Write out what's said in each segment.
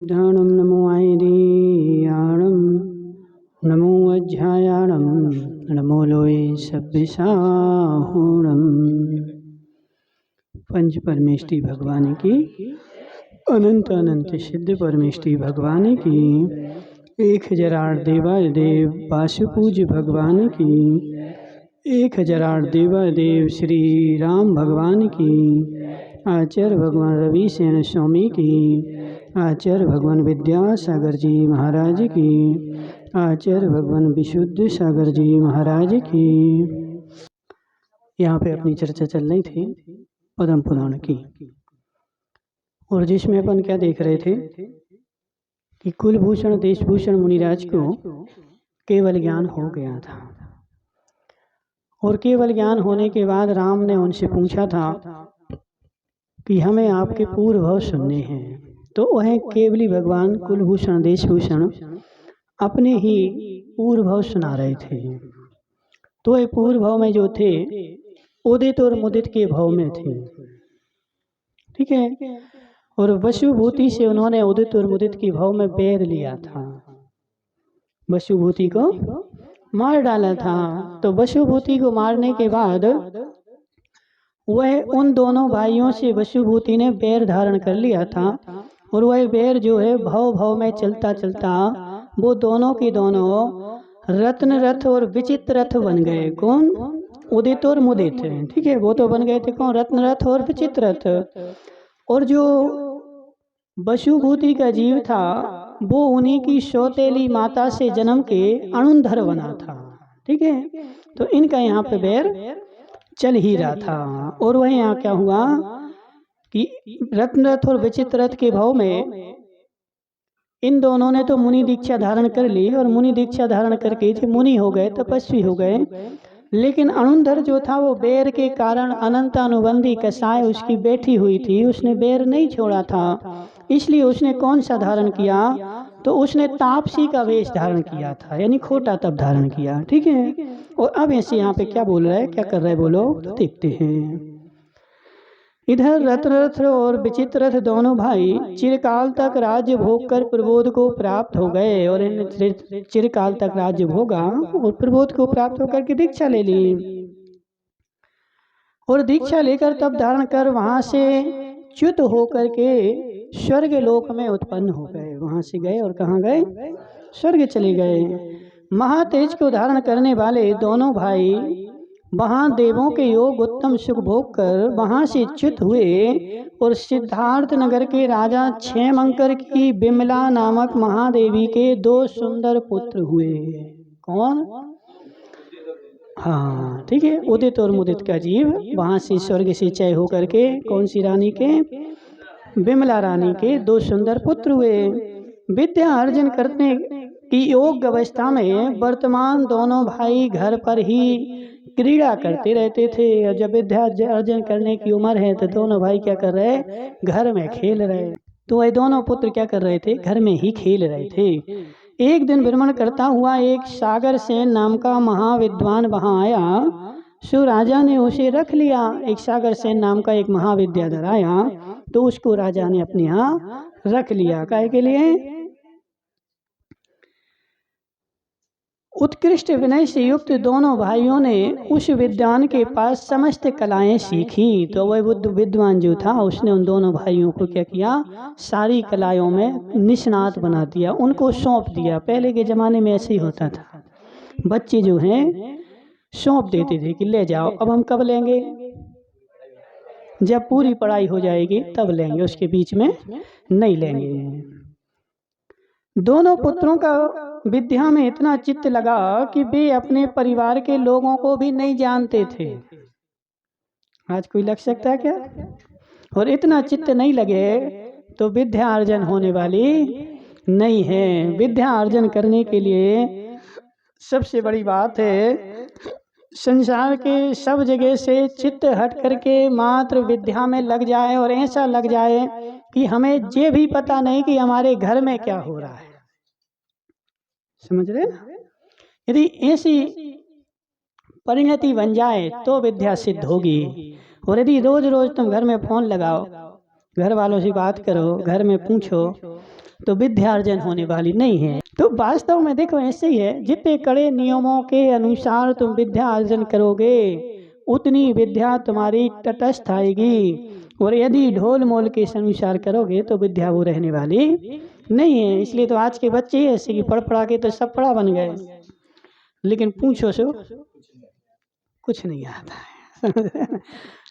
ध्यानं नमो आयर्याणं नमो अध्यायाणं नमो लोये सभ्यसाहूणं। पंच परमेष्टि भगवान की अनंत अनंत सिद्ध परमेष्टि भगवान की 1008 देवादेव वासुपूज्य भगवान की 1008 देवादेव श्री राम भगवान की आचार्य भगवान रविसेन स्वामी की आचार्य भगवान विद्यासागर जी महाराज की आचार्य भगवान विशुद्ध सागर जी महाराज की। यहाँ पे अपनी चर्चा चल रही थी पद्म पुराण की, और जिसमें अपन क्या देख रहे थे कि कुलभूषण देशभूषण मुनिराज को केवल ज्ञान हो गया था, और केवल ज्ञान होने के बाद राम ने उनसे पूछा था कि हमें आपके पूर्व भाव सुनने हैं। तो वह केवली भगवान कुलभूषण देशभूषण अपने ही पूर्व भाव सुना रहे थे। तो ये पूर्व भाव में जो थे उदित और मुदित के भाव में थे, ठीक है। और वसुभूति से उन्होंने उदित और मुदित के भाव में बैर लिया था, वसुभूति को मार डाला था। तो वसुभूति को मारने के बाद वह उन दोनों भाइयों से वसुभूति ने बैर धारण कर लिया था, और वह बैर जो है भाव भाव में चलता चलता वो दोनों की दोनों रत्न रथ और विचित्र रथ बन गए। कौन? उदित और मुदित, ठीक है। वो तो बन गए थे कौन? रत्न रथ और विचित्र रथ। और जो वसुभूति का जीव था वो उन्हीं की सौतेली माता से जन्म के अणुधर बना था, ठीक है। तो इनका यहाँ पे बैर चल ही रहा था। और वह यहाँ क्या हुआ कि रत्न रथ और विचित्र रथ के भाव में इन दोनों ने तो मुनि दीक्षा धारण कर ली, और मुनि दीक्षा धारण करके जो मुनि हो गए, तपस्वी हो गए। लेकिन अणुधर जो था वो बैर के कारण अनंत अनुबंधी कसाय उसकी बैठी हुई थी, उसने बैर नहीं छोड़ा था। इसलिए उसने कौन सा धारण किया? तो उसने तापसी का वेश धारण किया था, यानी खोटा तप धारण किया, ठीक है। और अब ऐसे यहाँ पे क्या बोल रहा है, क्या कर रहे हैं बोलो, तो देखते हैं। इधर रत्नरथ और विचित्र रथ दोनों भाई चिरकाल तक राज्य भोग कर प्रबोध को प्राप्त हो गए, और इन चिरकाल तक राज्य भोगा और प्रबोध को प्राप्त होकर के दीक्षा ले ली। और दीक्षा लेकर तब धारण कर वहां से च्युत होकर के स्वर्ग लोक में उत्पन्न हो गए। वहां से गए और कहाँ गए? स्वर्ग चले गए। महातेज को धारण करने वाले दोनों भाई वहां देवों के योग उत्तम सुख भोग कर वहां से च्युत हुए, और सिद्धार्थ नगर के राजा क्षेमंकर की बिमला नामक महादेवी के 2 सुंदर पुत्र हुए। कौन? हाँ, ठीक है। उदित और मुदित का जीव वहां से स्वर्ग से चय होकर के कौन सी रानी के? बिमला रानी के 2 सुंदर पुत्र हुए। विद्या अर्जन करने की योग अवस्था में वर्तमान दोनों भाई घर पर ही क्रीड़ा करते रहते थे। और जब विद्या अर्जन करने की उम्र है तो दोनों भाई क्या कर रहे? घर में खेल रहे। तो वह दोनों पुत्र क्या कर रहे थे? घर में ही खेल रहे थे। एक दिन भ्रमण करता हुआ एक सागर सेन नाम का महाविद्वान वहां आया। सो राजा ने उसे रख लिया। एक सागर सेन नाम का एक महाविद्याधर आया, तो उसको राजा ने अपने यहाँ रख लिया। काहे के लिए? उत्कृष्ट विनय से युक्त दोनों भाइयों ने उस विद्वान के पास समस्त कलाएं सीखी। तो वह बुद्ध विद्वान जो था उसने उन दोनों भाइयों को क्या किया? सारी कलाओं में निष्णात बना दिया, उनको सौंप दिया। पहले के जमाने में ऐसे ही होता था, बच्चे जो हैं सौंप देते थे कि ले जाओ, अब हम कब लेंगे? जब पूरी पढ़ाई हो जाएगी तब लेंगे, उसके बीच में नहीं लेंगे। दोनों पुत्रों का विद्या में इतना चित्त लगा कि वे अपने परिवार के लोगों को भी नहीं जानते थे। आज कोई लग सकता है क्या? और इतना चित्त नहीं लगे तो विद्या अर्जन होने वाली नहीं है। विद्या अर्जन करने के लिए सबसे बड़ी बात है संसार के सब जगह से चित्त हट करके मात्र विद्या में लग जाए, और ऐसा लग जाए कि हमें ये भी पता नहीं कि हमारे घर में क्या हो रहा है। समझ रहे ना? यदि ऐसी परिणति बन जाए तो विद्या सिद्ध होगी। और यदि रोज रोज तुम घर में फोन लगाओ, घर वालों से बात करो, घर में पूछो तो विद्यार्जन होने वाली नहीं है। तो वास्तव में देखो ऐसे ही है, जितने कड़े नियमों के अनुसार तुम विद्या अर्जन करोगे उतनी विद्या तुम्हारी तटस्थ आएगी, और यदि ढोल मोल के अनुसार करोगे तो विद्या वो रहने वाली नहीं है। इसलिए तो आज के बच्चे ऐसे कि पढ़ पढ़ा के तो सब पढ़ा बन गए, लेकिन पूछो सो कुछ नहीं आता है।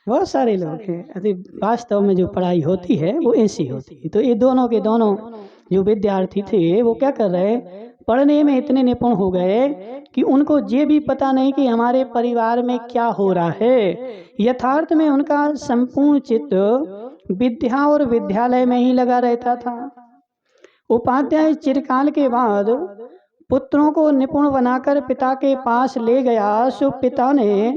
बहुत सारे लोग हैं अरे वास्तव में जो पढ़ाई होती है वो ऐसी होती है। तो ये दोनों के दोनों जो विद्यार्थी थे वो क्या कर रहे, पढ़ने में इतने निपुण हो गए कि उनको ये भी पता नहीं कि हमारे परिवार में क्या हो रहा है। यथार्थ में उनका संपूर्ण चित्त विद्या और विद्यालय में ही लगा रहता था। उपाध्याय चिरकाल के बाद पुत्रों को निपुण बनाकर पिता के पास ले गया, सो पिता ने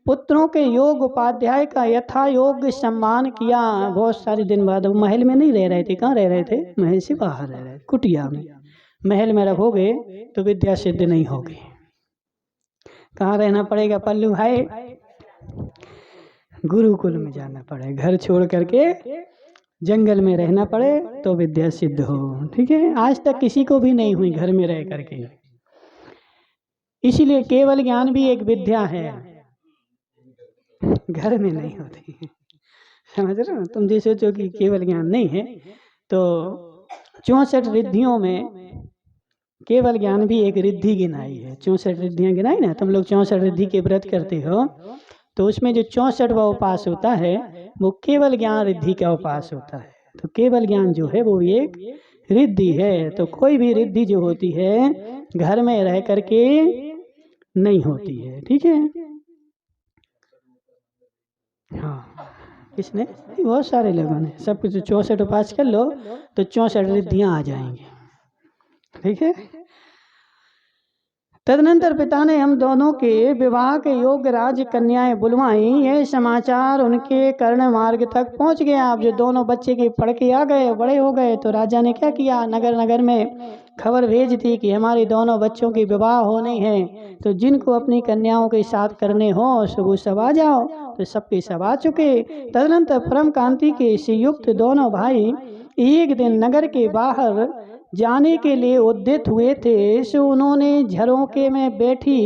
पुत्रों के योग उपाध्याय का यथा योग्य सम्मान किया। बहुत सारे दिन बाद वो महल में नहीं रह रहे थे, कहाँ रह रहे थे, महल से बाहर रह रहे, कुटिया में। महल में रखोगे तो विद्या सिद्ध नहीं होगी, कहाँ रहना पड़ेगा पल्लू भाई, गुरुकुल में जाना पड़े, घर छोड़ करके जंगल में रहना पड़े तो विद्या सिद्ध हो। ठीक है, आज तक किसी को भी नहीं हुई घर में रह करके। इसीलिए केवल ज्ञान भी एक विद्या है, घर में नहीं होती। समझ रहे हो, तुम जो सोचो कि केवल ज्ञान नहीं है, तो 64 रिद्धियों में केवल ज्ञान भी एक रिद्धि गिनाई है। 64 रिद्धियां गिनाई ना, तुम लोग 64 रिद्धि के व्रत करते हो, तो उसमें जो 64वां उपास होता है वो केवल ज्ञान रिद्धि का उपास होता है। तो केवल ज्ञान जो है वो एक रिद्धि है। तो कोई भी रिद्धि जो होती है घर में रह करके नहीं होती है। ठीक है, हाँ, किसने, बहुत सारे लोगों ने, सब कुछ 64 उपास कर लो तो 64 रिद्धियां आ जाएंगी। ठीक है, तदनंतर पिता ने हम दोनों के विवाह के योग्य राज कन्याएं बुलवाई। यह समाचार उनके कर्ण मार्ग तक पहुंच गया। अब जो दोनों बच्चे के पढ़ के आ गए, बड़े हो गए, तो राजा ने क्या किया, नगर नगर में खबर भेज दी कि हमारे दोनों बच्चों की विवाह होने हैं, तो जिनको अपनी कन्याओं के साथ करने हो सो वो सब आ जाओ। तो सबके सब आ चुके। तदनंतर परम कांति के श्रीयुक्त दोनों भाई एक दिन नगर के बाहर जाने के लिए उद्यत हुए थे, सो उन्होंने झरोके में बैठी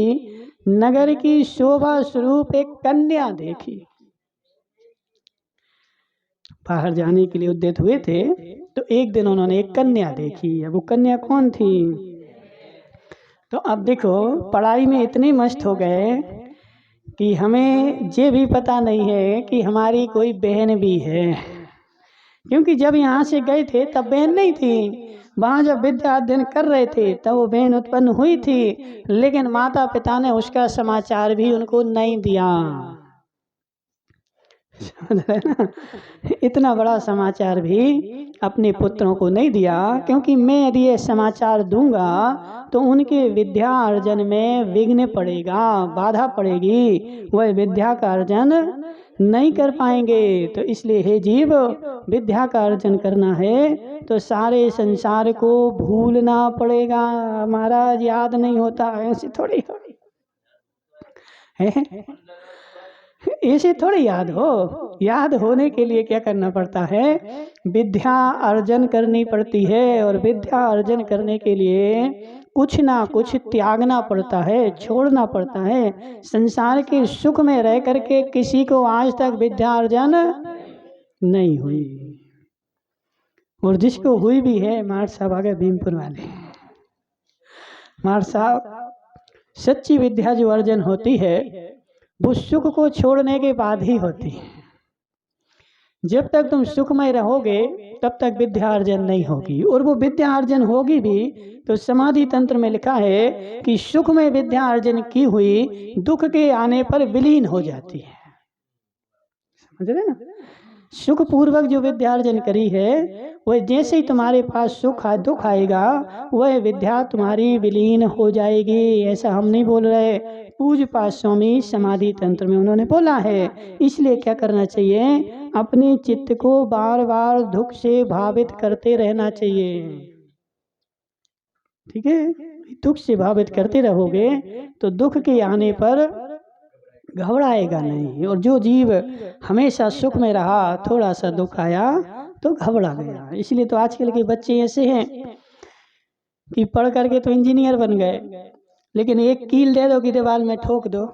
नगर की शोभा स्वरूप एक कन्या देखी। बाहर जाने के लिए उद्यत हुए थे तो एक दिन उन्होंने एक कन्या देखी। अब वो कन्या कौन थी, तो अब देखो पढ़ाई में इतने मस्त हो गए कि हमें ये भी पता नहीं है कि हमारी कोई बहन भी है, क्योंकि जब यहाँ से गए थे तब बहन नहीं थी। वहाँ जब विद्या अध्ययन कर रहे थे तब वो बहन उत्पन्न हुई थी, लेकिन माता पिता ने उसका समाचार भी उनको नहीं दिया। समझ रहे ना, इतना बड़ा समाचार भी अपने पुत्रों को नहीं दिया, क्योंकि मैं यदि ये समाचार दूंगा तो उनके विद्या अर्जन में विघ्न पड़ेगा, बाधा पड़ेगी, वह विद्या का अर्जन नहीं कर पाएंगे। तो इसलिए हे जीव, विद्या का अर्जन करना है तो सारे संसार को भूलना पड़ेगा। महाराज याद नहीं होता, ऐसे थोड़ी है, ऐसे थोड़ी याद हो। याद होने के लिए क्या करना पड़ता है, विद्या अर्जन करनी पड़ती है, और विद्या अर्जन करने के लिए कुछ ना कुछ त्यागना पड़ता है, छोड़ना पड़ता है। संसार के सुख में रह करके किसी को आज तक विद्या अर्जन नहीं हुई, और जिसको हुई भी है, मार साहब आ गए भीमपुर वाले, मार साहब, सच्ची विद्या जो अर्जन होती है वो सुख को छोड़ने के बाद ही होती है। जब तक तुम सुखमय रहोगे तब तक विद्या अर्जन नहीं होगी, और वो विद्या अर्जन होगी भी तो समाधि तंत्र में लिखा है कि सुख में विद्या अर्जन की हुई दुख के आने पर विलीन हो जाती है। समझ रहे ना, सुख पूर्वक जो विद्या अर्जन करी है वह जैसे ही तुम्हारे पास दुख आएगा वह विद्या तुम्हारी विलीन हो जाएगी। ऐसा हम नहीं बोल रहे, पूज्य पाद स्वामी समाधि तंत्र में उन्होंने बोला है। इसलिए क्या करना चाहिए, अपने चित्त को बार बार दुख से भावित करते रहना चाहिए। ठीक है, दुख से भावित करते रहोगे तो दुख के आने पर घबराएगा नहीं। और जो जीव हमेशा सुख में रहा, थोड़ा सा दुख आया तो घबरा गया। इसलिए तो आजकल के बच्चे ऐसे हैं कि पढ़ करके तो इंजीनियर बन गए, लेकिन एक कील दे दो कि दीवार में ठोक दो,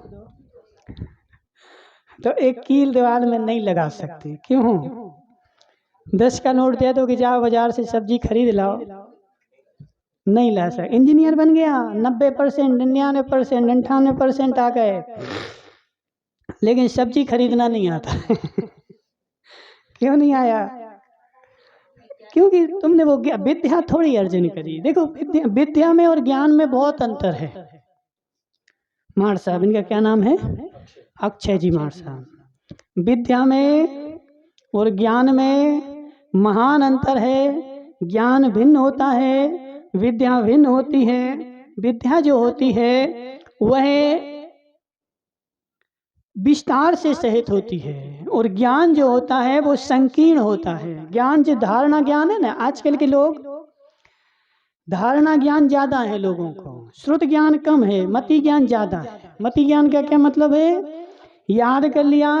तो एक कील दीवार में नहीं लगा सकते। क्यों? 10 का नोट दे दो कि जाओ बाजार से सब्जी खरीद लाओ, नहीं ला सकते। इंजीनियर बन गया, 90%, 99%, 98% आ गए, लेकिन सब्जी खरीदना नहीं आता। क्यों नहीं आया? क्योंकि तुमने वो विद्या थोड़ी अर्जन करी। देखो विद्या में और ज्ञान में बहुत अंतर है। मार साहब, इनका क्या नाम है? अक्षय जी मार साहब। विद्या में और ज्ञान में महान अंतर है। ज्ञान भिन्न होता है, विद्या भिन्न होती है। विद्या जो होती है वह विस्तार से सहित होती है, और ज्ञान जो होता है वो संकीर्ण होता है। ज्ञान जो धारणा ज्ञान है ना, आजकल के लोग धारणा ज्ञान ज्यादा है लोगों को, श्रुत ज्ञान कम है, मति ज्ञान ज्यादा है। मति ज्ञान का क्या मतलब है? याद कर लिया,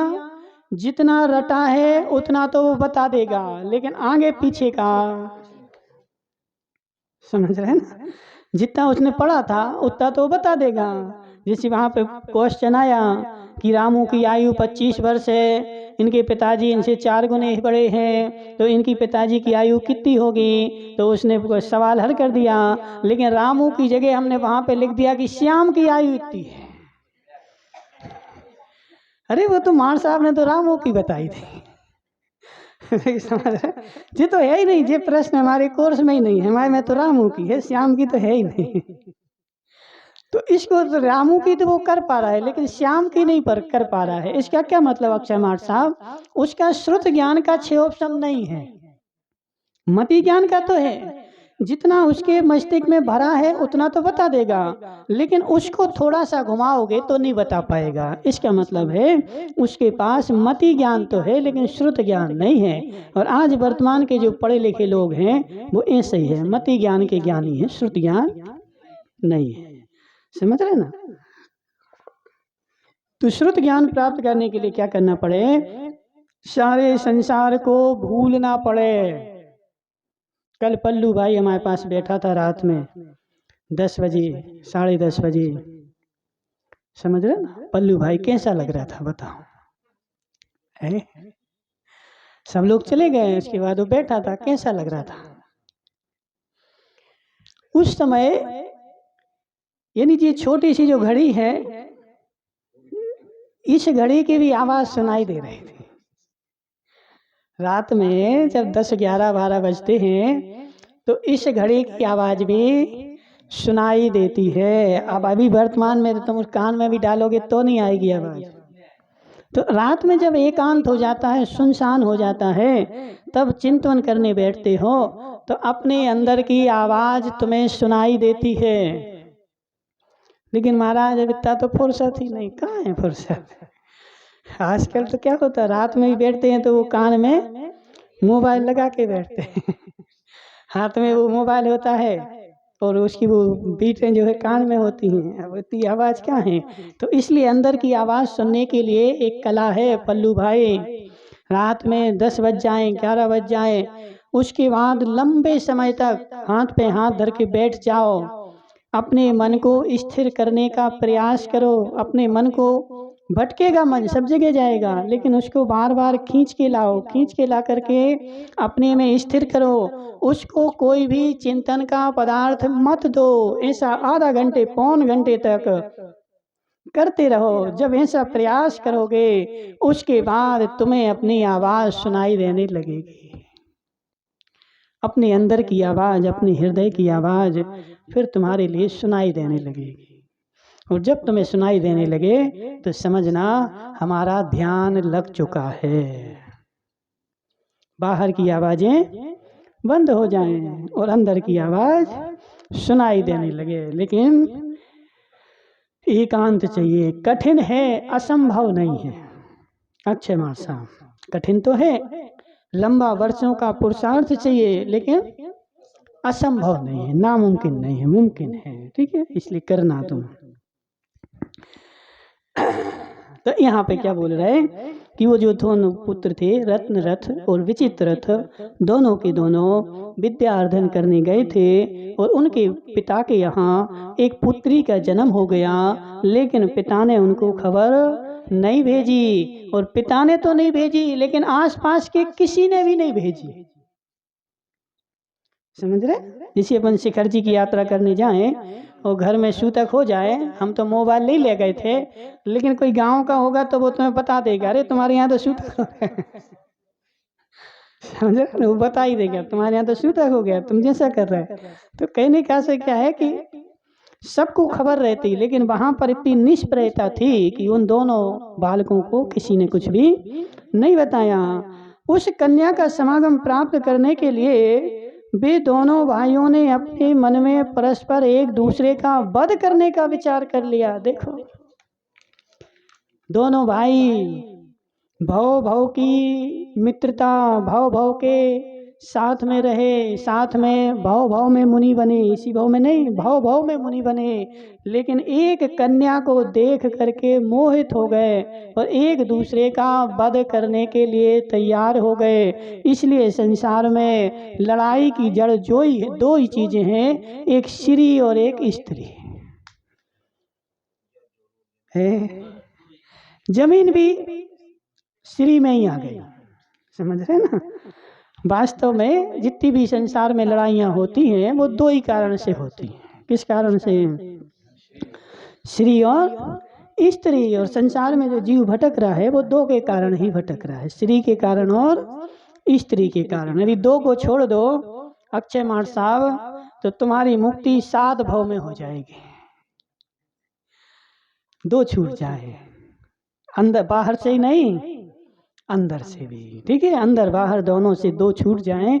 जितना रटा है उतना तो वो बता देगा, लेकिन आगे पीछे का समझ रहे हैं ना, जितना उसने पढ़ा था उतना तो बता देगा। जैसे वहां पे क्वेश्चन आया कि रामू की आयु 25 वर्ष है, इनके पिताजी इनसे 4 गुने बड़े हैं, तो इनकी पिताजी की आयु कितनी होगी? तो उसने सवाल हल कर दिया, लेकिन रामू की जगह हमने वहां पे लिख दिया कि श्याम की आयु इतनी है। अरे वो तो मार साहब ने तो रामू की बताई थी। ये तो है ही नहीं, ये प्रश्न हमारे कोर्स में ही नहीं है। हमारे में तो रामू की है, श्याम की तो है ही नहीं। तो इसको तो रामू की तो वो कर पा रहा है, लेकिन श्याम की नहीं पर कर पा रहा है। इसका क्या मतलब अक्षय माठ साहब? उसका श्रुत ज्ञान का 6 ऑप्शन नहीं है, मति ज्ञान का तो है। जितना उसके मस्तिष्क में भरा है उतना तो बता देगा, लेकिन उसको थोड़ा सा घुमाओगे तो नहीं बता पाएगा। इसका मतलब है उसके पास मति ज्ञान तो है लेकिन श्रुत ज्ञान नहीं है। और आज वर्तमान के जो पढ़े लिखे लोग हैं वो ऐसे ही है, मति ज्ञान के ज्ञानी है, श्रुत ज्ञान नहीं है। समझ रहे ना? तो श्रुत ज्ञान प्राप्त करने के लिए क्या करना पड़े? सारे संसार को भूलना पड़े। कल पल्लू भाई हमारे पास बैठा था रात में 10 बजे, 10:30 बजे। समझ रहे ना? पल्लू भाई कैसा लग रहा था बताओ? है? सब लोग चले गए, उसके बाद वो बैठा था, कैसा लग रहा था? उस समय यानी ये छोटी सी जो घड़ी है, इस घड़ी की भी आवाज सुनाई दे रही थी। रात में जब 10, 11, 12 बजते हैं तो इस घड़ी की आवाज भी सुनाई देती है। अब अभी वर्तमान में तुम उस कान में भी डालोगे तो नहीं आएगी आवाज। तो रात में जब एकांत हो जाता है, सुनसान हो जाता है, तब चिंतन करने बैठते हो तो अपने अंदर की आवाज तुम्हें सुनाई देती है। लेकिन महाराज अब इतना तो फुर्सत ही नहीं, कहाँ है फुर्सत? आजकल तो क्या होता है, रात में भी बैठते हैं तो वो कान में मोबाइल लगा के बैठते हैं। हाथ में वो मोबाइल होता है और उसकी वो बीटें जो है कान में होती हैं। अब इतनी आवाज़ क्या है? तो इसलिए अंदर की आवाज़ सुनने के लिए एक कला है पल्लू भाई। रात में 10 बज जाए, 11 बज जाए, उसके बाद लंबे समय तक हाथ पे हाथ धर के बैठ जाओ, अपने मन को स्थिर करने का प्रयास करो। अपने मन को भटकेगा, मन सब जगह जाएगा, लेकिन उसको बार बार खींच के लाओ, खींच के ला करके अपने में स्थिर करो। उसको कोई भी चिंतन का पदार्थ मत दो। ऐसा आधा घंटे, पौन घंटे तक करते रहो। जब ऐसा प्रयास करोगे उसके बाद तुम्हें अपनी आवाज सुनाई देने लगेगी। अपने अंदर की आवाज, अपने हृदय की आवाज फिर तुम्हारे लिए सुनाई देने लगेगी। और जब तुम्हें सुनाई देने लगे तो समझना हमारा ध्यान लग चुका है। बाहर की आवाजें बंद हो जाएं और अंदर की आवाज सुनाई देने लगे। लेकिन एकांत चाहिए। कठिन है, असंभव नहीं है। अक्षय मार साहब, कठिन तो है, लंबा वर्षों का पुरुषार्थ चाहिए, लेकिन असंभव नहीं है, नामुमकिन नहीं है, मुमकिन है। ठीक है, इसलिए करना तुम। तो यहाँ पे क्या बोल रहे हैं कि वो जो दोनों पुत्र थे रत्न रथ और विचित्र रथ, दोनों के दोनों विद्या अर्जन करने गए थे और उनके पिता के यहाँ एक पुत्री का जन्म हो गया, लेकिन पिता ने उनको खबर नहीं भेजी। और पिता ने तो नहीं भेजी लेकिन आसपास के किसी ने भी नहीं भेजी। समझ रहे? जैसे अपन शिखर जी की यात्रा करने जाएं और घर में सूतक हो जाए, हम तो मोबाइल नहीं ले गए थे, लेकिन कोई गांव का होगा तो वो तुम्हें बता देगा, अरे तुम्हारे यहाँ तो सूतक हो गया। समझ रहे? वो बता ही देगा तुम्हारे यहाँ तो सूतक हो गया, तुम जैसा कर रहे। तो कहने का से क्या है कि सबको खबर रहती, लेकिन वहां पर इतनी निष्प्रयता थी कि उन दोनों बालकों को किसी ने कुछ भी नहीं बताया। उस कन्या का समागम प्राप्त करने के लिए वे दोनों भाइयों ने अपने मन में परस्पर एक दूसरे का वध करने का विचार कर लिया। देखो, दोनों भाई भव भव की मित्रता, भव भव के साथ में रहे, साथ में भव भव में मुनि बने, इसी भव में नहीं भव भव में मुनि बने, लेकिन एक कन्या को देख करके मोहित हो गए और एक दूसरे का वध करने के लिए तैयार हो गए। इसलिए संसार में लड़ाई की जड़ दो ही चीजें हैं, एक स्त्री और एक स्त्री है। जमीन भी स्त्री में ही आ गई। समझ रहे ना? वास्तव में जितनी भी संसार में लड़ाइयाँ होती हैं वो दो ही कारण से होती हैं। किस कारण से? स्त्री और स्त्री। और संसार में जो जीव भटक रहा है वो दो के कारण ही भटक रहा है, स्त्री के कारण और स्त्री के कारण। यदि दो को छोड़ दो अक्षय मार साहब, तो तुम्हारी मुक्ति 7 भव में हो जाएगी। दो छूट जाए, अंदर बाहर से ही नहीं, अंदर से भी। ठीक है, अंदर बाहर दोनों से दो छूट जाएं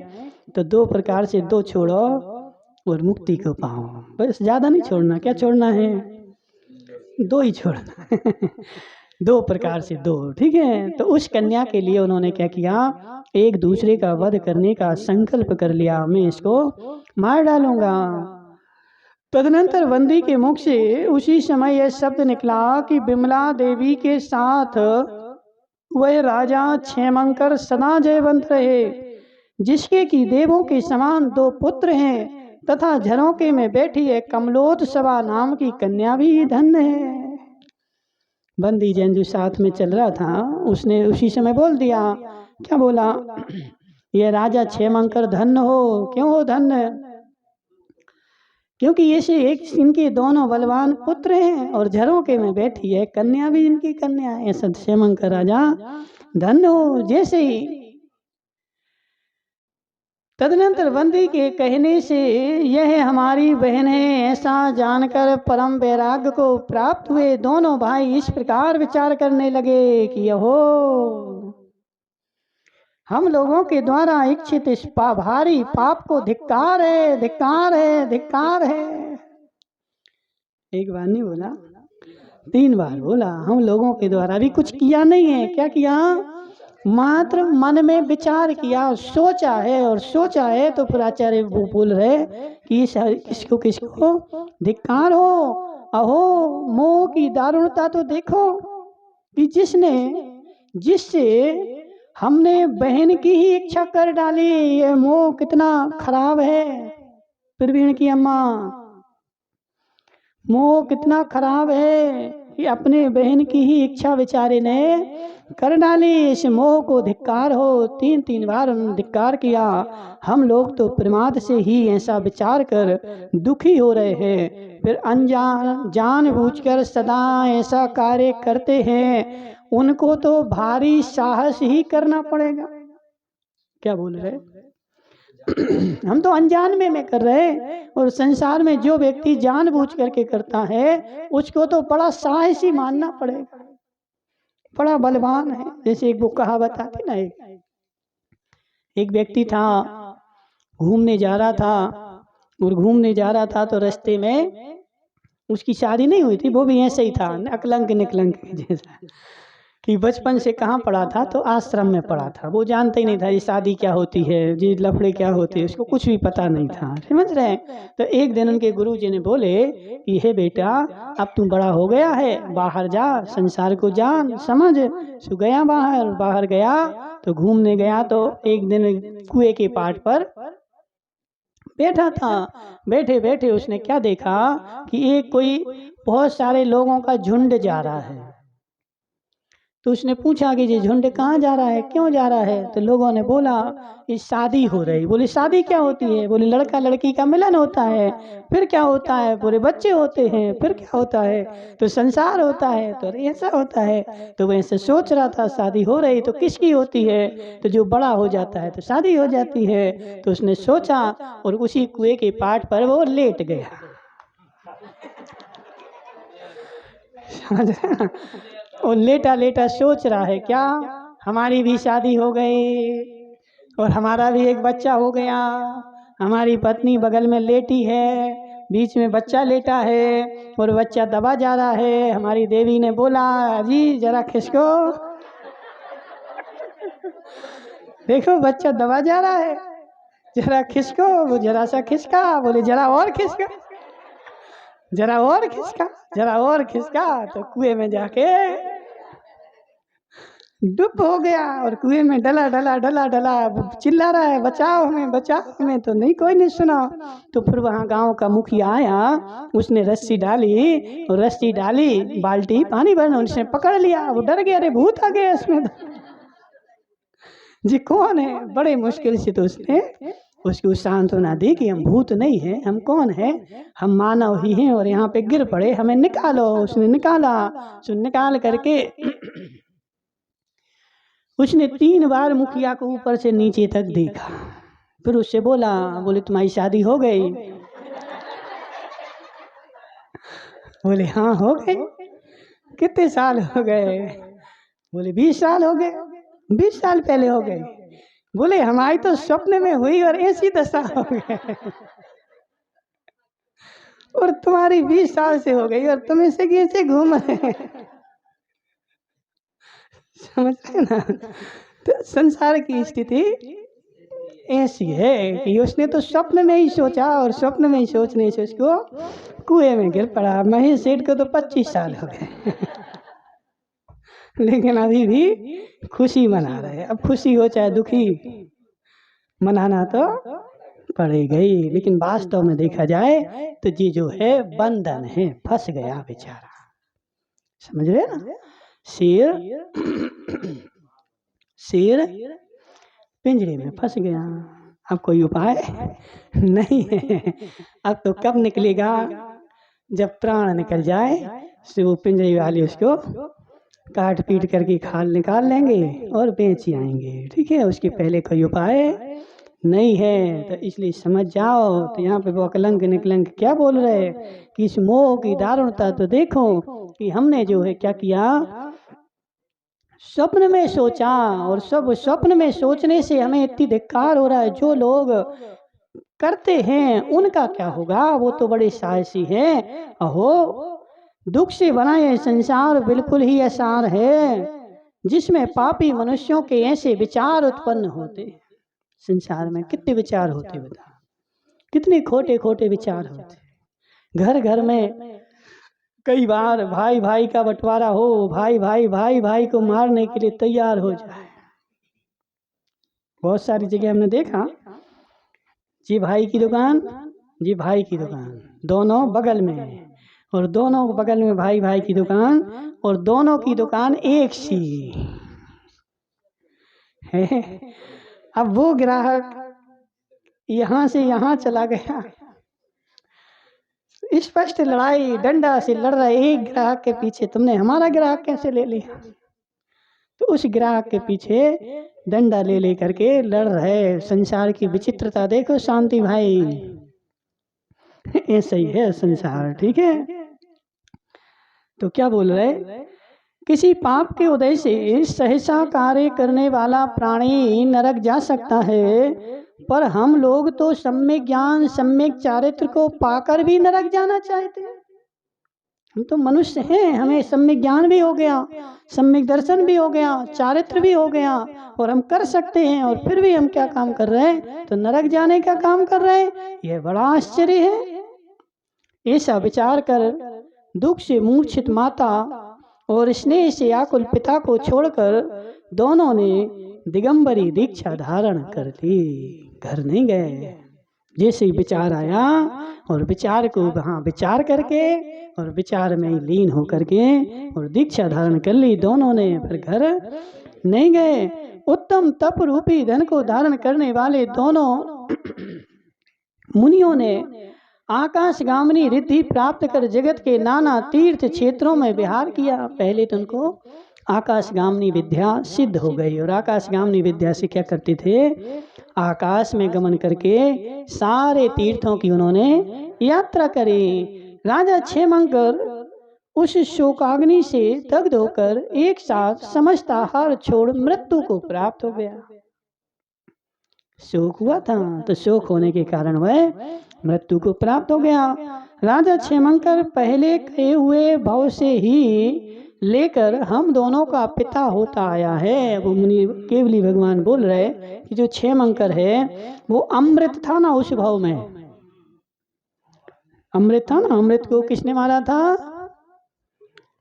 तो दो प्रकार से दो छोड़ो और मुक्ति को पाओ। बस ज्यादा नहीं छोड़ना। क्या छोड़ना है? दो ही छोड़ना। दो प्रकार से दो। ठीक है, तो उस कन्या के लिए उन्होंने क्या किया? एक दूसरे का वध करने का संकल्प कर लिया, मैं इसको मार डालूंगा। तदनंतर वंदी के मुख से उसी समय यह शब्द निकला कि विमला देवी के साथ वह राजा क्षेमंकर सदा जयवंत रहे, जिसके की देवों के समान 2 पुत्र हैं तथा झरोके में बैठी है कमलोत सभा नाम की कन्या भी धन्य है। बंदी जैन जो साथ में चल रहा था उसने उसी समय बोल दिया। क्या बोला? ये राजा क्षेमंकर धन्य हो। क्यों हो धन्य? क्योंकि ऐसे एक इनके दोनों बलवान पुत्र हैं और झरोके में बैठी है कन्या भी इनकी कन्या है। ऐसा क्षेमंकर राजा धन्य हो। जैसे ही तदनंतर वंदी के कहने से यह हमारी बहन है ऐसा जानकर परम वैराग्य को प्राप्त हुए दोनों भाई इस प्रकार विचार करने लगे कि यहो, हम लोगों के द्वारा इच्छित इस भारी पाप को धिक्कार है, धिक्कार है, धिक्कार है। एक बार नहीं बोला, 3 बार बोला। हम लोगों के द्वारा भी कुछ किया नहीं है। क्या किया? मात्र मन में विचार किया, सोचा है। और सोचा है तो फिर आचार्य वो बोल रहे कि किसको किसको धिक्कार हो। अहो, मोह की दारुणता तो देखो कि जिससे हमने बहन की ही इच्छा कर डाली। ये मोह कितना खराब है। प्रवीण की अम्मा, मोह कितना खराब है कि अपने बहन की ही इच्छा बेचारे ने कर डाली। इस मोह को धिक्कार हो। 3 बार उन्होंने धिक्कार किया। हम लोग तो प्रमाद से ही ऐसा विचार कर दुखी हो रहे हैं, फिर अनजान जानबूझकर सदा ऐसा कार्य करते हैं। उनको तो भारी साहस ही करना पड़ेगा। क्या बोल रहे? हम तो अनजान में कर रहे, और संसार में जो व्यक्ति जानबूझ करके करता है उसको तो बड़ा साहसी ही मानना पड़ेगा, बड़ा बलवान है। जैसे एक वो कहावत आती ना, एक व्यक्ति था, घूमने जा रहा था, और घूमने जा रहा था तो रास्ते में उसकी शादी नहीं हुई थी, वो भी ऐसे ही था, अकलंक निकलंक जैसा, कि बचपन से कहाँ पढ़ा था, तो आश्रम में पढ़ा था। वो जानता ही नहीं था ये शादी क्या होती है, जी लफड़े क्या होते हैं, उसको कुछ भी पता नहीं था, समझ रहे हैं। तो एक दिन उनके गुरुजी ने बोले कि हे बेटा, अब तू बड़ा हो गया है, बाहर जा, संसार को जान समझ। सो गया बाहर, बाहर गया तो घूमने गया, तो एक दिन कुएं के पाट पर बैठा था। बैठे बैठे उसने क्या देखा कि एक कोई बहुत सारे लोगों का झुंड जा रहा है। तो उसने पूछा कि ये झुंड कहाँ जा रहा है, क्यों जा रहा है। तो लोगों ने बोला ये शादी हो रही। बोले शादी क्या होती है। बोले लड़का लड़की का मिलन होता है। फिर क्या होता है। बोले बच्चे होते हैं। फिर क्या होता है। तो संसार होता है। तो ऐसा होता है। तो वैसे सोच रहा था शादी हो रही तो किसकी होती है। तो जो बड़ा हो जाता है तो शादी हो जाती है। तो उसने सोचा और उसी कुएं के पाट पर वो लेट गया। और लेटा लेटा सोच रहा है क्या, हमारी भी शादी हो गई और हमारा भी एक बच्चा हो गया। हमारी पत्नी बगल में लेटी है, बीच में बच्चा लेटा है और बच्चा दबा जा रहा है। हमारी देवी ने बोला जी जरा खिसको, देखो बच्चा दबा जा रहा है, जरा खिसको। वो जरा सा खिसका। बोले जरा और खिसका, जरा और खिसका, जरा और खिसका। तो कुएं में जाके डुब हो गया और कुएं में डला डला डला डला चिल्ला रहा है बचाओ हमें, बचाओ हमें। तो नहीं, कोई नहीं सुना। तो फिर वहाँ गांव का मुखिया आया, उसने रस्सी डाली और रस्सी डाली, बाल्टी पानी भरना, उसने पकड़ लिया। वो डर गया, अरे भूत आ गया इसमें जी कौन है। बड़े मुश्किल से तो उसने उसको सांत्वना दी कि हम भूत नहीं हैं, हम कौन है, हम मानव ही हैं और यहाँ पे गिर पड़े, हमें निकालो। उसने निकाला। सो निकाल करके उसने 3 बार मुखिया को ऊपर से नीचे तक देखा। फिर उससे बोला, बोले तुम्हारी शादी हो गई। बोले हाँ हो गई। कितने साल हो गए। बोले 20 साल हो गए। 20 साल पहले हो गए। बोले हमारी तो स्वप्न में हुई और ऐसी दशा हो गए और तुम्हारी 20 साल से हो गई और तुम ऐसे कैसे घूम रहे समझ रहे ना। तो संसार की स्थिति ऐसी है कि उसने तो स्वप्न में ही सोचा और स्वप्न में ही सोचने से उसको कुएं में गिर पड़ा। महेश सेठ को तो 25 साल हो गए लेकिन अभी भी खुशी मना रहे। अब खुशी हो चाहे दुखी, मनाना तो पड़ेगा ही। लेकिन वास्तव में देखा जाए तो ये जो है बंधन है, फंस गया बेचारा। समझ रहे ना। शेर पिंजरे में फंस गया। अब कोई उपाय नहीं है। अब तो कब निकलेगा, जब प्राण निकल जाए तो वो पिंजरे वाले उसको काट पीट करके खाल निकाल लेंगे और बेच आएंगे। ठीक है, उसके पहले कोई उपाय नहीं है। तो इसलिए समझ जाओ। तो यहाँ पे वो अकलंक निकलंक क्या बोल रहे कि इस मोह की दारुणता तो देखो कि हमने जो है क्या किया, स्वप्न में सोचा और सब स्वप्न में सोचने से हमें इतनी धिक्कार हो रहा है। जो लोग करते हैं उनका क्या होगा, वो तो बड़े साहसी हैं। अहो दुख से बना ये संसार बिल्कुल ही आसान है जिसमें पापी मनुष्यों के ऐसे विचार उत्पन्न होते। संसार में कितने विचार होते बता, कितने खोटे खोटे विचार होते। घर घर में कई बार भाई भाई का बंटवारा हो, भाई भाई को मारने के लिए तैयार हो जाए। बहुत सारी जगह हमने देखा, जी भाई की दुकान, जी भाई की दुकान, दोनों बगल में है और दोनों बगल में भाई भाई की दुकान और दोनों की दुकान एक सी है। अब वो ग्राहक यहाँ से यहाँ चला गया, स्पष्ट लड़ाई डंडा से लड़ रहे एक ग्राहक के पीछे, तुमने हमारा ग्राहक कैसे ले लिया। तो उस ग्राहक के पीछे डंडा ले करके लड़ रहे। संसार की विचित्रता देखो शांति भाई, ऐसा ही है संसार। ठीक है, तो क्या बोल रहे, किसी पाप के उदय से सहसा कार्य करने वाला प्राणी नरक जा सकता है, पर हम लोग तो सम्यक ज्ञान सम्यक चारित्र को पाकर भी नरक जाना चाहते हैं। हम तो मनुष्य हैं, हमें सम्यक ज्ञान भी हो गया, सम्यक दर्शन भी हो गया, चारित्र भी हो गया, और हम कर सकते हैं, और फिर भी हम क्या काम कर रहे हैं, तो नरक जाने का काम कर रहे हैं। यह बड़ा आश्चर्य है। ऐसा विचार कर दुख से मूर्छित माता और स्नेह से आकुल पिता को छोड़कर दोनों ने दिगंबरी दीक्षा धारण कर ली, घर नहीं गए। जैसे ही विचार आया और विचार को वहाँ विचार करके और विचार में ही लीन होकर के और दीक्षा धारण कर ली दोनों ने, फिर घर नहीं गए। उत्तम तप रूपी धन को धारण करने वाले दोनों मुनियों ने आकाशगामिनी रिद्धि प्राप्त कर जगत के नाना तीर्थ क्षेत्रों में विहार किया। पहले तो उनको आकाशगामिनी विद्या सिद्ध हो गई, और आकाशगामिनी विद्या से क्या करते थे, आकाश में गमन करके सारे तीर्थों की उन्होंने यात्रा करी। राजा क्षेमंकर उस शोकाग्नि से दग्ध होकर एक साथ समस्त आहार छोड़ मृत्यु को प्राप्त हो गया। शोक हुआ था, तो शोक होने के कारण वह मृत्यु को प्राप्त हो गया। राजा क्षेमंकर पहले कहे हुए भाव से ही लेकर हम दोनों का पिता होता आया है। वो मुनि केवली भगवान बोल रहे कि जो क्षेमंकर है वो अमृत था ना, उस भाव में अमृत था ना। अमृत को किसने मारा था,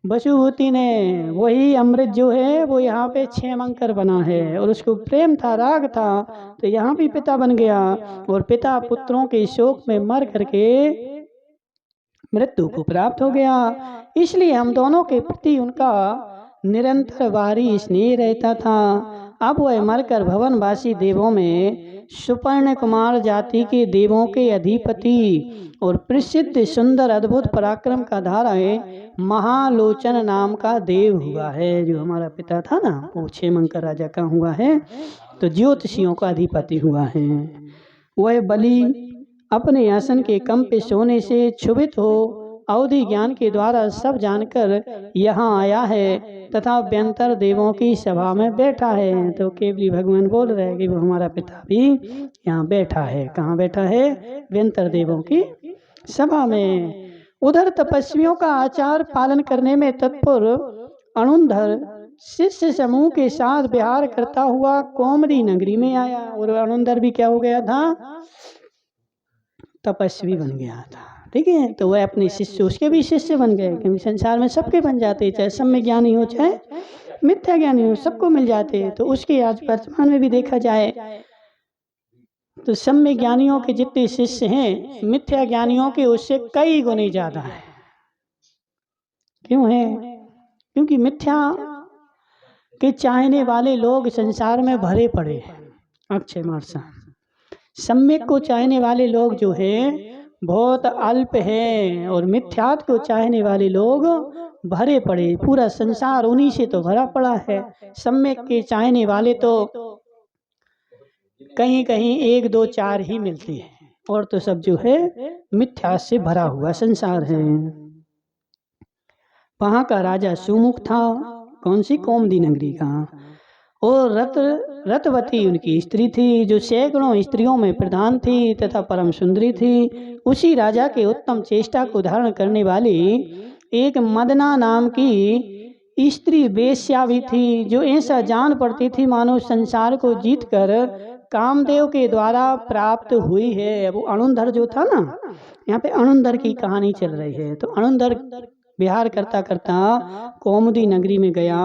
वसुभूति ने। वही अमृत जो है वो यहाँ पे क्षेमंकर बना है, और उसको प्रेम था, राग था, तो यहाँ भी पिता बन गया। और पिता पुत्रों के शोक में मर करके मृत्यु को प्राप्त हो गया। इसलिए हम दोनों के प्रति उनका निरंतर भारी स्नेह रहता था। अब वह मरकर भवनवासी देवों में सुपर्ण कुमार जाति के देवों के अधिपति और प्रसिद्ध सुंदर अद्भुत पराक्रम का धारा है महालोचन नाम का देव हुआ है। जो हमारा पिता था ना, वो क्षेमंकर राजा का हुआ है, तो ज्योतिषियों का अधिपति हुआ है। वह बलि अपने आसन के कंपे सोने से क्षुभित हो अवधि ज्ञान के द्वारा सब जानकर यहाँ आया है तथा व्यंतर देवों की सभा में बैठा है। तो केवली भगवान बोल रहे हैं कि वो हमारा पिता भी यहाँ बैठा है। कहाँ बैठा है, व्यंतर देवों की सभा में। उधर तपस्वियों का आचार पालन करने में तत्पर अणुंधर शिष्य समूह के साथ विहार करता हुआ कौमदी नगरी में आया। और अणुंधर भी क्या हो गया था, तपस्वी बन गया था। ठीक है, तो वह अपने शिष्य, उसके भी शिष्य बन गए, क्योंकि संसार में सबके बन जाते, चाहे सम्यक ज्ञानी हो चाहे मिथ्या ज्ञानी हो, सबको मिल जाते हैं। तो उसके आज वर्तमान में भी देखा जाए तो सम्यक ज्ञानियों के जितने शिष्य हैं मिथ्या ज्ञानियों के उससे कई गुने ज्यादा है। क्यों है, क्योंकि मिथ्या के चाहने वाले लोग संसार में भरे पड़े हैं अक्षय मार्सा। सम्यक को चाहने वाले लोग जो हैं बहुत अल्प हैं, और मिथ्यात को चाहने वाले लोग भरे पड़े। पूरा संसार उन्हीं से तो भरा पड़ा है। सम्यक के चाहने वाले तो कहीं कहीं 1 2 4 ही मिलते हैं, और तो सब जो है मिथ्या से भरा हुआ संसार है। वहाँ का राजा सुमुख था, कौन सी, कौमदी नगरी का, और रतवती उनकी स्त्री थी, जो सैकड़ों स्त्रियों में प्रधान थी तथा परम सुंदरी थी। उसी राजा के उत्तम चेष्टा को धारण करने वाली एक मदना नाम की स्त्री वेश्या भी थी, जो ऐसा जान पड़ती थी मानो संसार को जीतकर कामदेव के द्वारा प्राप्त हुई है। वो अणुंधर जो था ना, यहाँ पे अणुंधर की कहानी चल रही है। तो अणुंधर विहार करता करता कौमुदी नगरी में गया,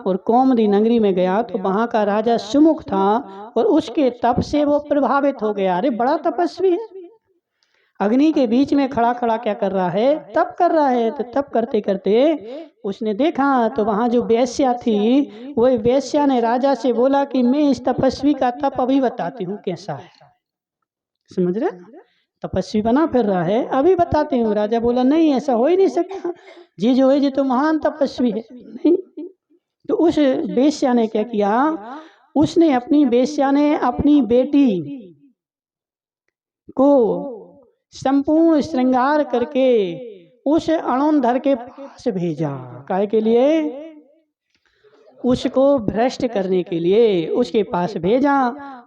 और कौमुदी नगरी में गया तो वहाँ का राजा सुमुख था, और उसके तप से वो प्रभावित हो गया। अरे बड़ा तपस्वी है, अग्नि के बीच में खड़ा खड़ा क्या कर रहा है, तप कर रहा है। तो तप करते करते उसने देखा तो वहाँ जो वेश्या थी, वही वेश्या ने राजा से बोला कि मैं इस तपस्वी का तप अभी बताती हूँ कैसा है। समझ रहे, तपस्वी बना फिर रहा है, अभी बताते हूँ। राजा बोला नहीं, ऐसा हो ही नहीं सकता, जी जो है जी तो महान तपस्वी है। नहीं, तो उस वेश्या ने क्या किया, उसने अपनी बेटी को संपूर्ण श्रृंगार करके उस अणुंधर के पास भेजा। काहे के लिए, उसको भ्रष्ट करने के लिए उसके पास भेजा,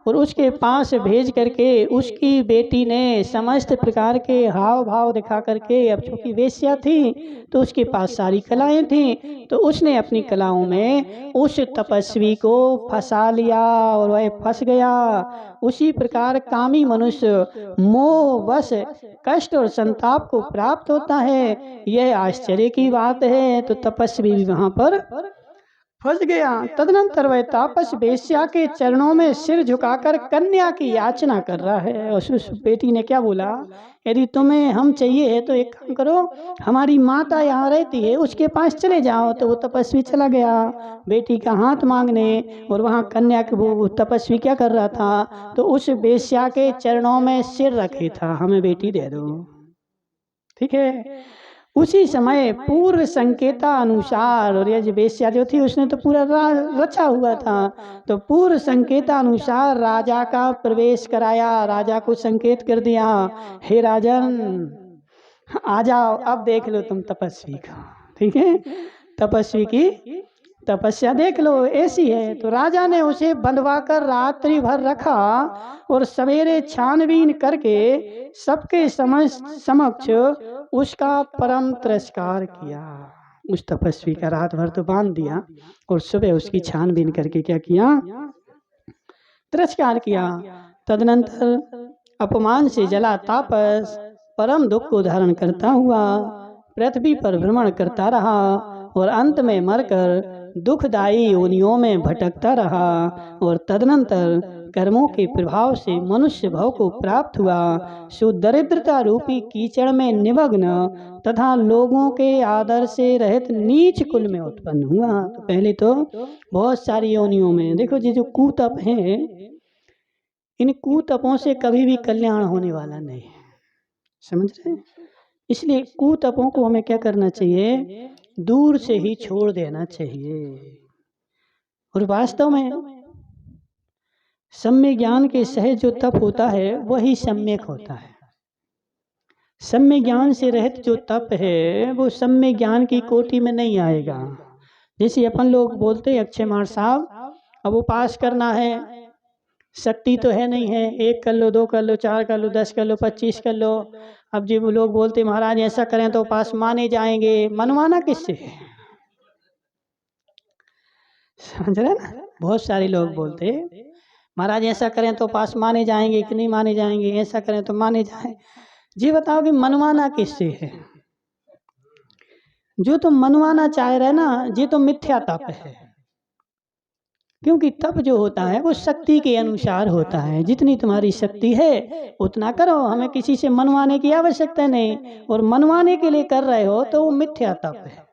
और उसके पास भेज करके उसकी बेटी ने समस्त प्रकार के हाव भाव दिखा करके, अब चूंकि वेश्या थी तो उसके पास सारी कलाएं थी, तो उसने अपनी कलाओं में उस तपस्वी को फंसा लिया और वह फंस गया। उसी प्रकार कामी मनुष्य मोह वश कष्ट और संताप को प्राप्त होता है, यह आश्चर्य की बात है। तो तपस्वी भी वहां पर फंस गया। तदनंतर वह तापस वेश्या के चरणों में सिर झुकाकर कन्या की याचना कर रहा है। और उस बेटी ने क्या बोला, यदि तुम्हें हम चाहिए है तो एक काम करो, हमारी माता यहाँ रहती है उसके पास चले जाओ। तो वो तपस्वी चला गया बेटी का हाथ मांगने, और वहाँ कन्या के वो तपस्वी क्या कर रहा था, तो उस वेश्या के चरणों में सिर रखे था, हमें बेटी दे दो। ठीक है, उसी समय पूर्व संकेता अनुसार, और यह वेश्या जो थी उसने तो पूरा रचा हुआ था, तो पूर्व संकेता अनुसार राजा का प्रवेश कराया, राजा को संकेत कर दिया, हे राजन आ जाओ, अब देख लो तुम तपस्वी का। ठीक है, तपस्वी की तपस्या देख लो ऐसी है। तो राजा ने उसे बंधवा कर रात्रि भर रखा, और सवेरे छानबीन करके सबके समक्ष उसका परम तिरस्कार किया। उस तपस्वी का रात भर तो बांध दिया, और सुबह उसकी छानबीन करके क्या किया, तिरस्कार किया। तदनंतर अपमान से जला तापस परम दुख को धारण करता हुआ पृथ्वी पर भ्रमण करता रहा, और अंत में मरकर दुखदायी योनियों में भटकता रहा, और तदनंतर कर्मों के प्रभाव से मनुष्य भव को प्राप्त हुआ। सो दरिद्रता रूपी कीचड़ में निमग्न तथा लोगों के आदर से रहित नीच कुल में उत्पन्न हुआ। तो पहले तो बहुत सारी योनियों में देखो, ये जो कुतप है, इन कुतपों से कभी भी कल्याण होने वाला नहीं है, समझ रहे। इसलिए कुतपों को हमें क्या करना चाहिए, दूर से ही छोड़ देना चाहिए। और वास्तव में सम्य ज्ञान के सहज जो तप होता है वही सम्यक होता है। सम्य ज्ञान से रहित जो तप है वो सम्य ज्ञान की कोटि में नहीं आएगा। जैसे अपन लोग बोलते हैं अक्षय मार साहब, अब उपास करना है, शक्ति तो है नहीं है, 1 कर लो, 2 कर लो, 4 कर लो, 10 कर लो, 25 कर लो। अब जी वो लोग बोलते महाराज ऐसा करें तो उपास माने जाएंगे, मनवाना किससे है, समझ रहे ना। बहुत सारे लोग बोलते महाराज ऐसा करें तो पास माने जाएंगे कि नहीं माने जाएंगे, ऐसा करें तो माने जाए। जी बताओ कि मनवाना किससे है। जो तुम मनवाना चाह रहे ना, ये तो मिथ्या तप है। क्योंकि तप जो होता है वो शक्ति के अनुसार होता है, जितनी तुम्हारी शक्ति है उतना करो, हमें किसी से मनवाने की आवश्यकता नहीं। और मनवाने के लिए कर रहे हो तो वो मिथ्या तप है।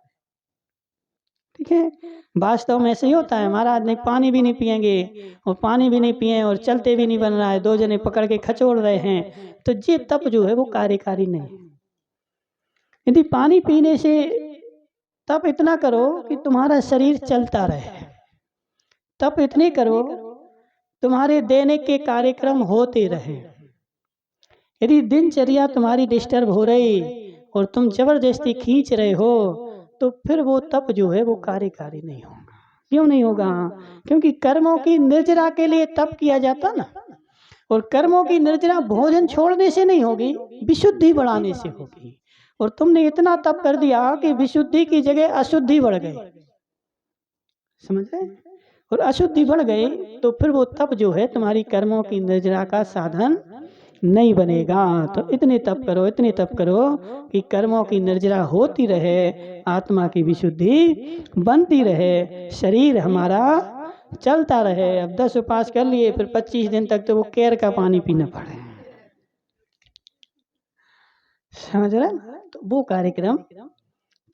ठीक है, वास्तव में ऐसे ही होता है। महाराज ने पानी भी नहीं पिएंगे, और पानी भी नहीं पिए और चलते भी नहीं बन रहा है, 2 जने पकड़ के खचोड़ रहे हैं, तो ये तप जो है वो कार्यकारी नहीं। यदि पानी पीने से तप इतना करो कि तुम्हारा शरीर चलता रहे, तप इतने करो तुम्हारे दैनिक के कार्यक्रम होते रहे। यदि दिनचर्या तुम्हारी डिस्टर्ब हो रही और तुम जबरदस्ती खींच रहे हो, तो फिर वो तप जो है वो कार्यकारी नहीं होगा। क्यों नहीं होगा, क्योंकि कर्मों की निर्जरा के लिए तप किया जाता ना। और कर्मों की निर्जरा भोजन छोड़ने से नहीं होगी, विशुद्धि बढ़ाने से होगी। और तुमने इतना तप कर दिया कि विशुद्धि की जगह अशुद्धि बढ़ गई, समझ रहे। और अशुद्धि बढ़ गई तो फिर वो तप जो है तुम्हारी कर्मों की निर्जरा का साधन नहीं बनेगा। तो इतने तप करो, इतने तप करो कि कर्मों की निर्जरा होती रहे, आत्मा की विशुद्धि बनती रहे, शरीर हमारा चलता रहे। अब 10 उपास कर लिए, फिर 25 दिन तक तो वो केर का पानी पीना पड़े, समझ रहे। तो वो कार्यक्रम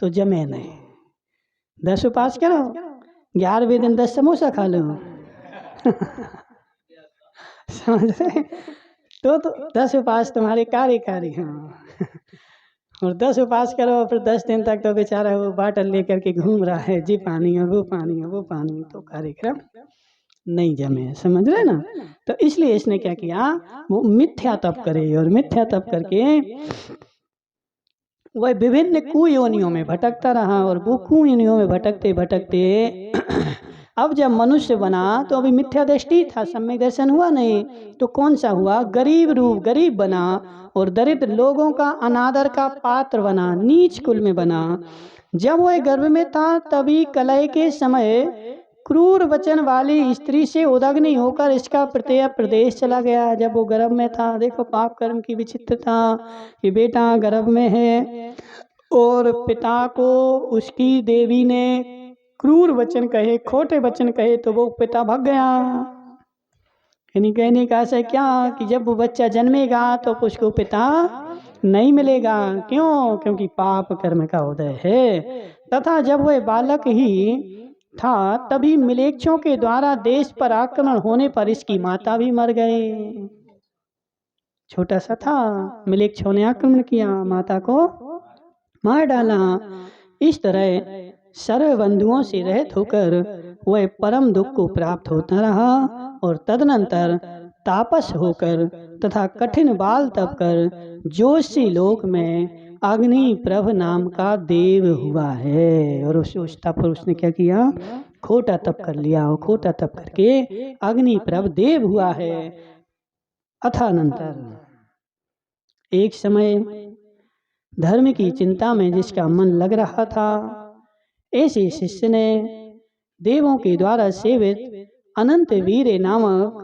तो जमे नहीं। 10 उपास करो, 11वें दिन 10 समोसा खा लो समझ रहे। तो 10 उपास तुम्हारे कार्यकारी हैं। और 10 उपास करो, फिर 10 दिन तक तो बेचारा वो बाटल लेकर के घूम रहा है, जी पानी है, वो पानी है, वो पानी है, तो कार्यक्रम नहीं जमे, समझ रहे ना। तो इसलिए इसने क्या किया, वो मिथ्या तप करे, और मिथ्या तप करके वह विभिन्न कुयोनियों में भटकता रहा। और वो कुयोनियों में भटकते भटकते अब जब मनुष्य बना तो अभी मिथ्या दृष्टि था, सम्यक दर्शन हुआ नहीं, तो कौन सा हुआ, गरीब रूप, गरीब बना और दरिद्र लोगों का अनादर का पात्र बना, नीच कुल में बना। जब वह गर्भ में था तभी कलह के समय क्रूर वचन वाली स्त्री से उदग्नि होकर इसका प्रत्यय प्रदेश चला गया। जब वो गर्भ में था, देखो पाप कर्म की विचित्रता कि बेटा गर्भ में है और पिता को उसकी देवी ने क्रूर वचन कहे, खोटे वचन कहे, तो वो पिता भाग गया। यानी कहने का ऐसा क्या कि जब वो बच्चा जन्मेगा तो उसको पिता नहीं मिलेगा। क्यों? क्योंकि पाप कर्म का उदय है। तथा जब वह बालक ही था तभी मिलेच्छों के द्वारा देश पर आक्रमण होने पर इसकी माता भी मर गए। छोटा सा था, मिलेच्छों ने आक्रमण किया, माता को मार डाला। इस तरह सर्व बंधुओं से रहित होकर वह परम दुख को प्राप्त होता रहा और तदनंतर तापस होकर तथा कठिन बाल तप कर जोशी लोक में अग्नि प्रभ नाम का देव हुआ है। और उस तप पर उसने क्या किया, खोटा तप कर लिया, और खोटा तप करके अग्नि प्रभ देव हुआ है। अथानंतर एक समय धर्म की चिंता में जिसका मन लग रहा था, ऐसे शिष्य ने देवों के द्वारा सेवित अनंत वीर नामक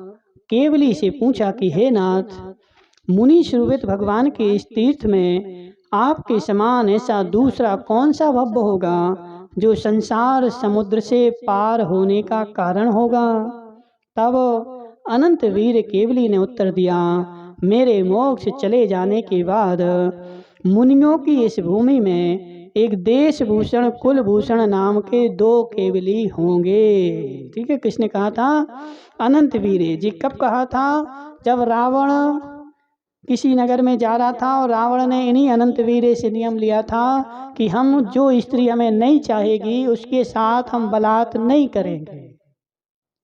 केवली से पूछा कि हे नाथ, मुनि श्रुवित भगवान के इस तीर्थ में आपके समान ऐसा दूसरा कौन सा भव्य होगा जो संसार समुद्र से पार होने का कारण होगा। तब अनंत वीर केवली ने उत्तर दिया, मेरे मोक्ष चले जाने के बाद मुनियों की इस भूमि में एक देशभूषण कुलभूषण नाम के 2 केवली होंगे। ठीक है, किसने कहा था, अनंत वीर जी। कब कहा था, जब रावण किसी नगर में जा रहा था और रावण ने इन्हीं अनंत वीर से नियम लिया था कि हम जो स्त्री हमें नहीं चाहेगी उसके साथ हम बलात् नहीं करेंगे।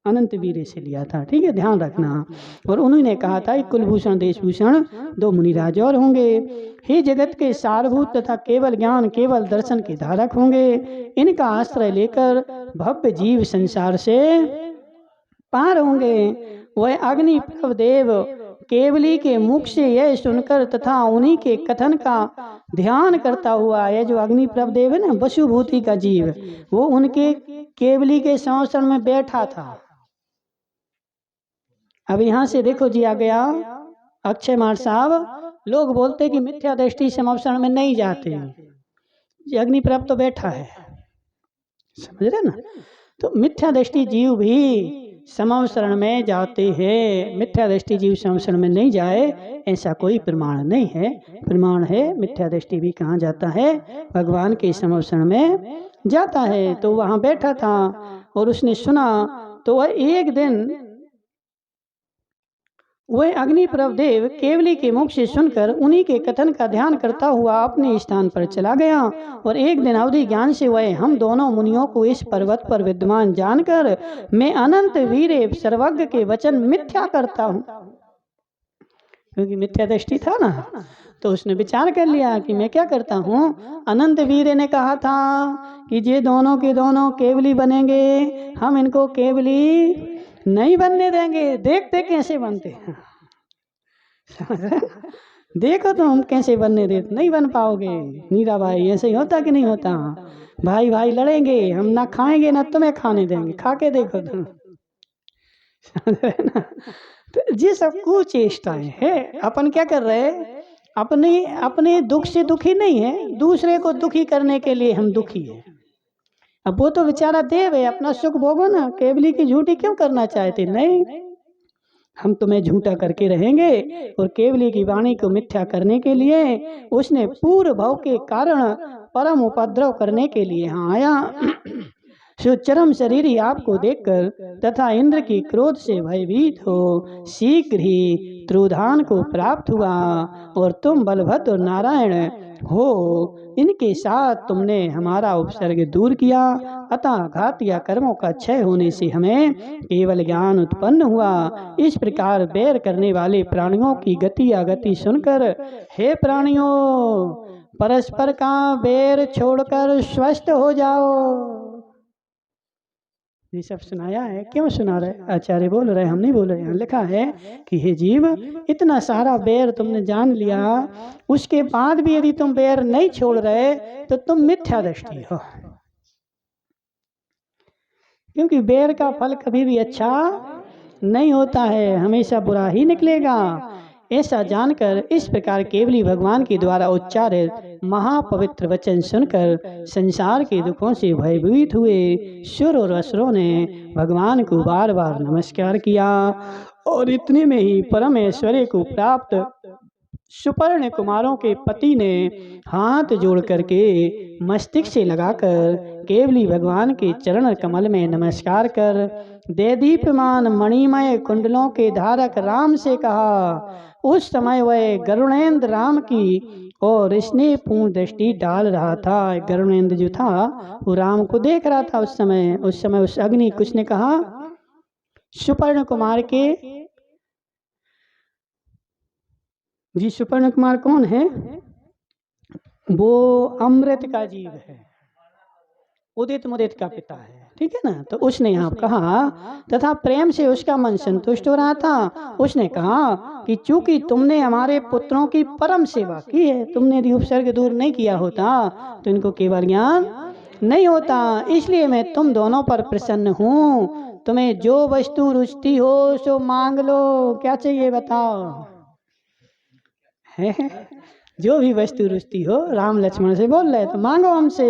अनंत वीर से लिया था, ठीक है, ध्यान रखना। और उन्होंने कहा था कुलभूषण देशभूषण 2 मुनिराज और होंगे। हे जगत के सारभूत तथा केवल ज्ञान केवल दर्शन के धारक होंगे। इनका आश्रय लेकर भव्य जीव संसार से पार होंगे। वह अग्नि प्रभ देव केवली के मुख से यह सुनकर तथा उन्हीं के कथन का ध्यान करता हुआ, यह जो अग्नि प्रभ देव है ना, वसुभूति का जीव, वो उनके केवली के संवत्सर में बैठा था। अब यहाँ से देखो जी आ गया अक्षय मार साहब, लोग बोलते कि मिथ्या दृष्टि समवसरण में नहीं जाते, अग्नि प्रभ तो बैठा है, समझ रहे ना। तो मिथ्या दृष्टि जीव भी समवसरण में जाते हैं, मिथ्या दृष्टि जीव समवसरण में नहीं जाए ऐसा कोई प्रमाण नहीं है। प्रमाण है मिथ्या दृष्टि भी कहाँ जाता है, भगवान के समवसरण में जाता है। तो वहाँ बैठा था और उसने सुना, तो वह एक दिन वह अग्नि प्रभ देव केवली के मुख से सुनकर उन्हीं के कथन का ध्यान करता हुआ अपने स्थान पर चला गया। और एक दिन अवधि ज्ञान से वह हम दोनों मुनियों को इस पर्वत पर विद्यमान जानकर मैं अनंत वीर सर्वज्ञ के वचन मिथ्या करता हूँ, क्योंकि मिथ्या दृष्टि था ना, तो उसने विचार कर लिया कि मैं क्या करता हूँ। अनंत वीर ने कहा था कि ये दोनों के दोनों केवली बनेंगे, हम इनको केवली नहीं बनने देंगे, देखते कैसे बनते हैं। देखो तो हम कैसे बनने देते, नहीं बन पाओगे। मीरा भाई ऐसे ही होता कि नहीं होता, भाई भाई लड़ेंगे, हम ना खाएंगे ना तुम्हें खाने देंगे, खा के देखो तुम। तो ये सब कुचेष्टाएं है। अपन क्या कर रहे हैं, अपने दुख से दुखी नहीं है, दूसरे को दुखी करने के लिए हम दुखी है। अब वो तो बेचारा देव है, अपना सुख भोगो ना, केवली की झूठी क्यों करना चाहते, नहीं हम तुम्हें झूठा करके रहेंगे। और केवली की वाणी को मिथ्या करने के लिए उसने पूर्व भाव के कारण परम उपद्रव करने के लिए यहाँ आया। सुचरम शरीर ही आपको देखकर तथा इंद्र की क्रोध से भयभीत हो शीघ्र ही त्रोधान को प्राप्त हुआ और तुम बलभद्र नारायण हो, इनके साथ तुमने हमारा उपसर्ग दूर किया, अतः घात या कर्मों का क्षय होने से हमें केवल ज्ञान उत्पन्न हुआ। इस प्रकार बैर करने वाले प्राणियों की गति या गति सुनकर, हे प्राणियों, परस्पर का बैर छोड़कर स्वस्थ हो जाओ। ये सब सुनाया है। क्यों सुना रहे? आचार्य बोल रहे, हम नहीं बोल रहे। यहाँ लिखा है कि हे जीव, इतना सारा बैर तुमने जान लिया, उसके बाद भी यदि तुम बैर नहीं छोड़ रहे तो तुम मिथ्या दृष्टि हो, क्योंकि बैर का फल कभी भी अच्छा नहीं होता है, हमेशा बुरा ही निकलेगा। ऐसा जानकर इस प्रकार केवली भगवान के द्वारा उच्चारित महापवित्र वचन सुनकर संसार के दुखों से भयभीत हुए सुर और असुरों ने भगवान को बार बार नमस्कार किया और इतने में ही परम ऐश्वर्य को प्राप्त सुपर्ण कुमारों के पति ने हाथ जोड़ करके मस्तिष्क से लगाकर केवली भगवान के चरण कमल में नमस्कार कर देदीप्यमान मणिमय कुंडलों के धारक राम से कहा। उस समय वह गरुणेन्द्र राम की और स्नेहपूर्ण दृष्टि डाल रहा था। गरुणेन्द्र जो था वो राम को देख रहा था। उस समय उस अग्नि कुछ ने कहा, सुपर्ण कुमार के जी, सुपर्ण कुमार कौन है? वो अमृत का जीव है, उदित मुदित का पिता है, ठीक है ना। तो उसने यहाँ कहा, तथा प्रेम से उसका मन संतुष्ट हो रहा था। उसने कहा कि चूंकि तुमने हमारे पुत्रों की परम सेवा की है, तुमने यदि उपसर्ग दूर नहीं किया होता तो इनको केवल ज्ञान नहीं होता, इसलिए मैं तुम दोनों पर प्रसन्न हूँ। तुम्हें जो वस्तु रुचती हो सो मांग लो। क्या चाहिए बताओ? है जो भी वस्तु रुचती हो, राम लक्ष्मण से बोल रहे तो मांगो हमसे।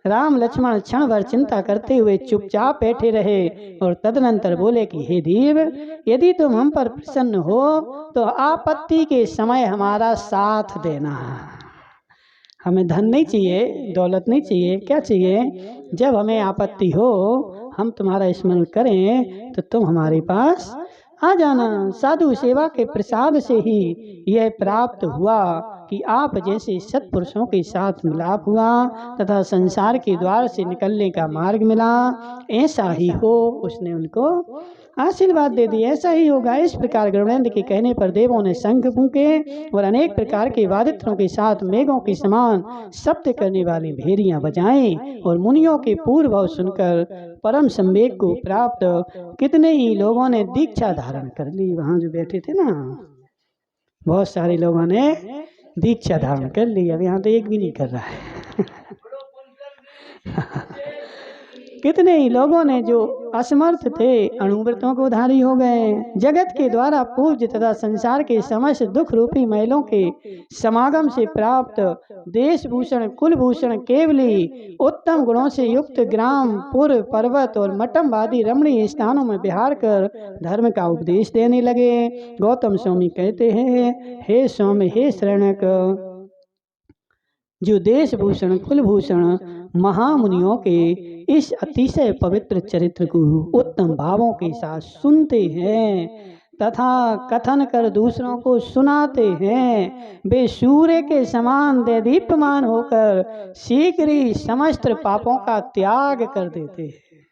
राम लक्ष्मण क्षण भर चिंता करते हुए चुपचाप बैठे रहे और तदनंतर बोले कि हे देव, यदि तुम हम पर प्रसन्न हो तो आपत्ति के समय हमारा साथ देना। हमें धन नहीं चाहिए, दौलत नहीं चाहिए, क्या चाहिए? जब हमें आपत्ति हो, हम तुम्हारा स्मरण करें तो तुम हमारे पास आ जाना। साधु सेवा के प्रसाद से ही यह प्राप्त हुआ कि आप जैसे सत्पुरुषों के साथ मिलाप हुआ तथा संसार के द्वार से निकलने का मार्ग मिला, ऐसा ही हो। उसने उनको आशीर्वाद दे दी, ऐसा ही होगा। इस प्रकार गरुड़ेंद्र के कहने पर देवों ने शंख फूंके और अनेक प्रकार के वादित्रों के साथ मेघों के समान शब्द करने वाली भेरियां बजाएं और मुनियों के पूर्व भाव सुनकर परम संवेग को प्राप्त कितने ही लोगों ने दीक्षा धारण कर ली। वहां जो बैठे थे ना, बहुत सारे लोगों ने दीक्षा धारण कर ली। अब यहाँ तो एक भी नहीं कर रहा है। कितने ही लोगों ने जो असमर्थ थे अणुव्रतों को धारी हो गए। जगत के द्वारा पूज्य तथा संसार के समस्त दुख रूपी महिलों के समागम से प्राप्त देश भूषण, कुल भूषण, केवली उत्तम गुणों से युक्त ग्राम, पुर, पर्वत और मठम आदि रमणीय स्थानों में विहार कर धर्म का उपदेश देने लगे। गौतम स्वामी कहते हैं, हे स्वामी, हे शरणक, जो देश भूषण, कुल भूषण महामुनियों के इस अतिशय पवित्र चरित्र को उत्तम भावों के साथ सुनते हैं तथा कथन कर दूसरों को सुनाते हैं, वे सूर्य के समान देदीप्यमान होकर शीघ्र ही समस्त पापों का त्याग कर देते हैं।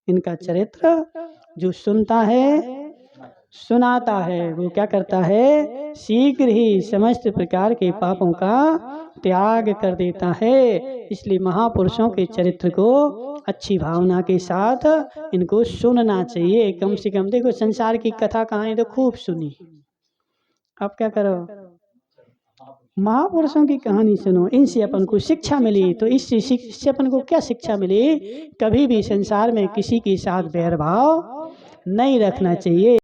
इनका चरित्र जो सुनता है, सुनाता है, वो क्या करता है? शीघ्र ही समस्त प्रकार के पापों का त्याग कर देता है। इसलिए महापुरुषों के चरित्र को अच्छी भावना के साथ इनको सुनना चाहिए। कम से कम देखो, संसार की कथा कहानी तो खूब सुनी, अब क्या करो? महापुरुषों की कहानी सुनो, इनसे अपन को शिक्षा मिली। तो इससे अपन को क्या शिक्षा मिली? कभी भी संसार में किसी के साथ बैरभाव नहीं रखना चाहिए।